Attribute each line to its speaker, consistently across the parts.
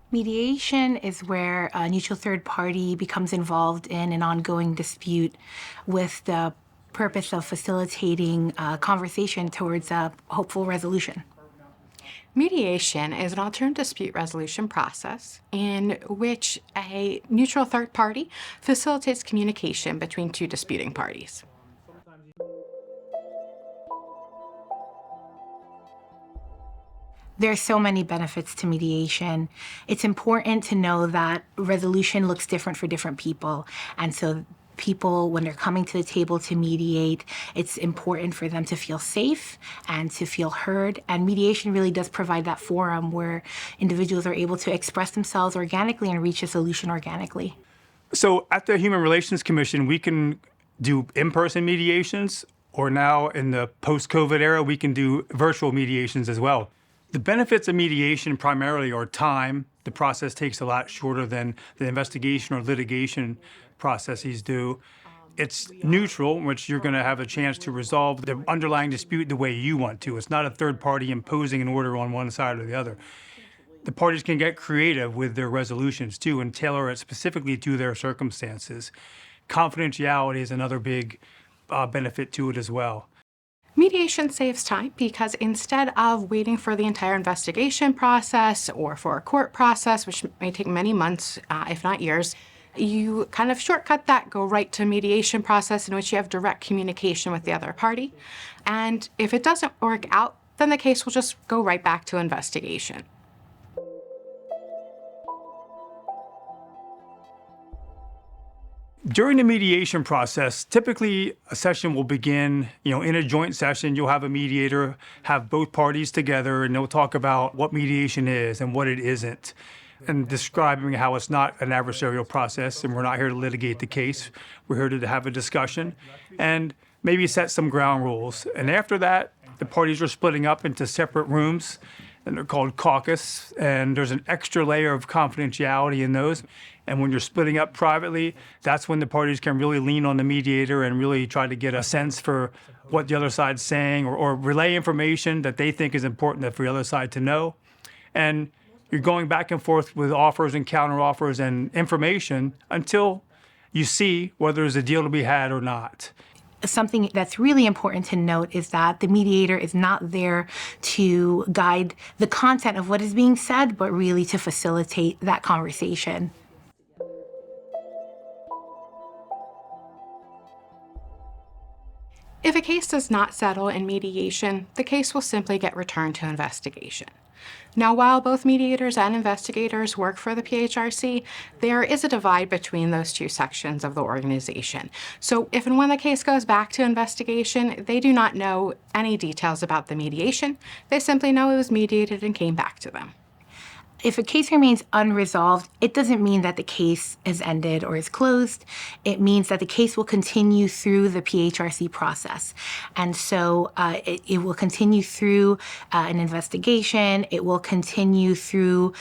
Speaker 1: Mediation is where a neutral third party becomes involved in an ongoing dispute with the purpose of facilitating a conversation towards a hopeful resolution.
Speaker 2: Mediation is an alternative dispute resolution process in which a neutral third party facilitates communication between two disputing parties.
Speaker 1: There are so many benefits to mediation. It's important to know that resolution looks different for different people. And so people, when they're coming to the table to mediate, it's important for them to feel safe and to feel heard. And mediation really does provide that forum where individuals are able to express themselves organically and reach a solution organically.
Speaker 3: So at the Human Relations Commission, we can do in-person mediations, or now in the post-COVID era, we can do virtual mediations as well. The benefits of mediation primarily are time. The process takes a lot shorter than the investigation or litigation processes do. It's neutral, which you're going to have a chance to resolve the underlying dispute the way you want to. It's not a third party imposing an order on one side or the other. The parties can get creative with their resolutions too and tailor it specifically to their circumstances. Confidentiality is another big benefit to it as well.
Speaker 2: Mediation saves time because instead of waiting for the entire investigation process or for a court process, which may take many months, if not years, you kind of shortcut that, go right to mediation process in which you have direct communication with the other party. And if it doesn't work out, then the case will just go right back to investigation.
Speaker 3: During the mediation process, typically a session will begin, in a joint session. You'll have a mediator, have both parties together, and they'll talk about what mediation is and what it isn't, and describing how it's not an adversarial process, and we're not here to litigate the case. We're here to have a discussion and maybe set some ground rules. And after that, the parties are splitting up into separate rooms, and they're called caucus, and there's an extra layer of confidentiality in those. And when you're splitting up privately, that's when the parties can really lean on the mediator and really try to get a sense for what the other side's saying, or relay information that they think is important for the other side to know. And you're going back and forth with offers and counteroffers and information until you see whether there's a deal to be had or not.
Speaker 1: Something that's really important to note is that the mediator is not there to guide the content of what is being said, but really to facilitate that conversation.
Speaker 2: If a case does not settle in mediation, the case will simply get returned to investigation. Now, while both mediators and investigators work for the PHRC, there is a divide between those two sections of the organization. So if and when the case goes back to investigation, they do not know any details about the mediation. They simply know it was mediated and came back to them.
Speaker 1: If a case remains unresolved, it doesn't mean that the case is ended or is closed. It means that the case will continue through the PHRC process. And so it will continue through an investigation. It will continue through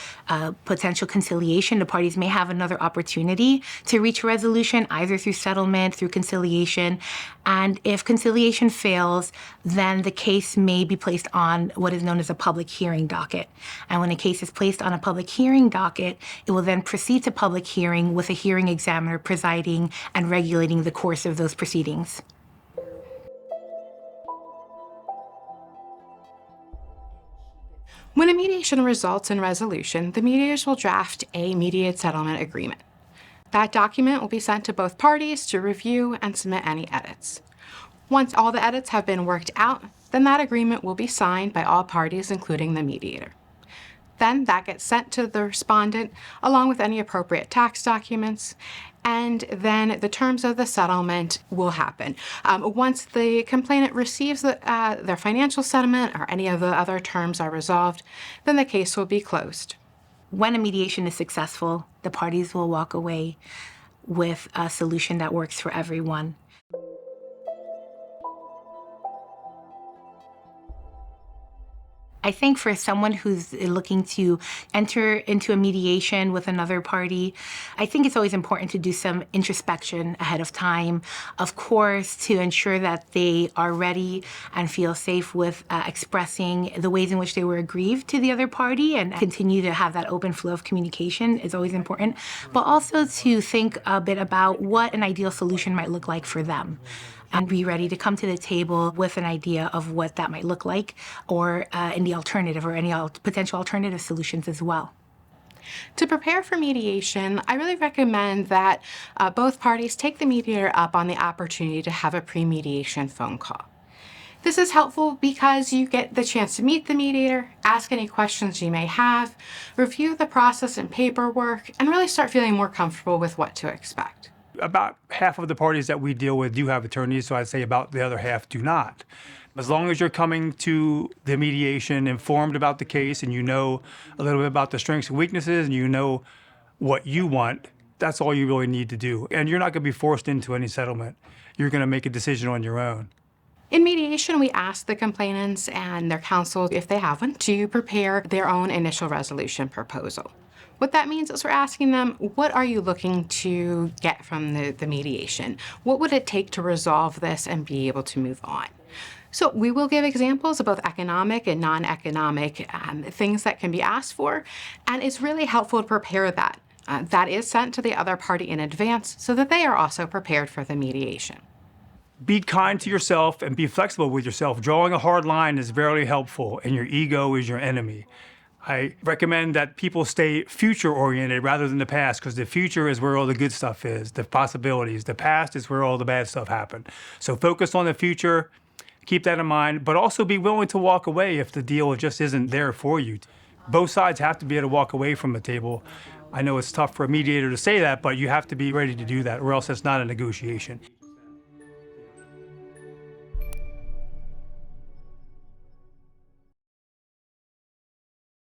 Speaker 1: potential conciliation. The parties may have another opportunity to reach a resolution, either through settlement, through conciliation. And if conciliation fails, then the case may be placed on what is known as a public hearing docket. And when a case is placed on a public hearing docket, it will then proceed to public hearing with a hearing examiner presiding and regulating the course of those proceedings.
Speaker 2: When a mediation results in resolution, the mediators will draft a mediated settlement agreement. That document will be sent to both parties to review and submit any edits. Once all the edits have been worked out, then that agreement will be signed by all parties, including the mediator. Then that gets sent to the respondent along with any appropriate tax documents, and then the terms of the settlement will happen. Once the complainant receives their financial settlement or any of the other terms are resolved, then the case will be closed.
Speaker 1: When a mediation is successful, the parties will walk away with a solution that works for everyone. I think for someone who's looking to enter into a mediation with another party, I think it's always important to do some introspection ahead of time, of course, to ensure that they are ready and feel safe with expressing the ways in which they were aggrieved to the other party, and continue to have that open flow of communication is always important, but also to think a bit about what an ideal solution might look like for them, and be ready to come to the table with an idea of what that might look like, or in the alternative, or any potential alternative solutions as well.
Speaker 2: To prepare for mediation, I really recommend that both parties take the mediator up on the opportunity to have a pre-mediation phone call. This is helpful because you get the chance to meet the mediator, ask any questions you may have, review the process and paperwork, and really start feeling more comfortable with what to expect.
Speaker 3: About half of the parties that we deal with do have attorneys, so I'd say about the other half do not. As long as you're coming to the mediation informed about the case and you know a little bit about the strengths and weaknesses and you know what you want, that's all you really need to do. And you're not going to be forced into any settlement. You're going to make a decision on your own.
Speaker 2: In mediation, we ask the complainants and their counsel, if they have one, to prepare their own initial resolution proposal. What that means is we're asking them, what are you looking to get from the mediation? What would it take to resolve this and be able to move on? So we will give examples of both economic and non-economic things that can be asked for, and it's really helpful to prepare that. That is sent to the other party in advance so that they are also prepared for the mediation.
Speaker 3: Be kind to yourself and be flexible with yourself. Drawing a hard line is very helpful, and your ego is your enemy. I recommend that people stay future-oriented rather than the past, because the future is where all the good stuff is, the possibilities. The past is where all the bad stuff happened. So focus on the future, keep that in mind, but also be willing to walk away if the deal just isn't there for you. Both sides have to be able to walk away from the table. I know it's tough for a mediator to say that, but you have to be ready to do that, or else it's not a negotiation.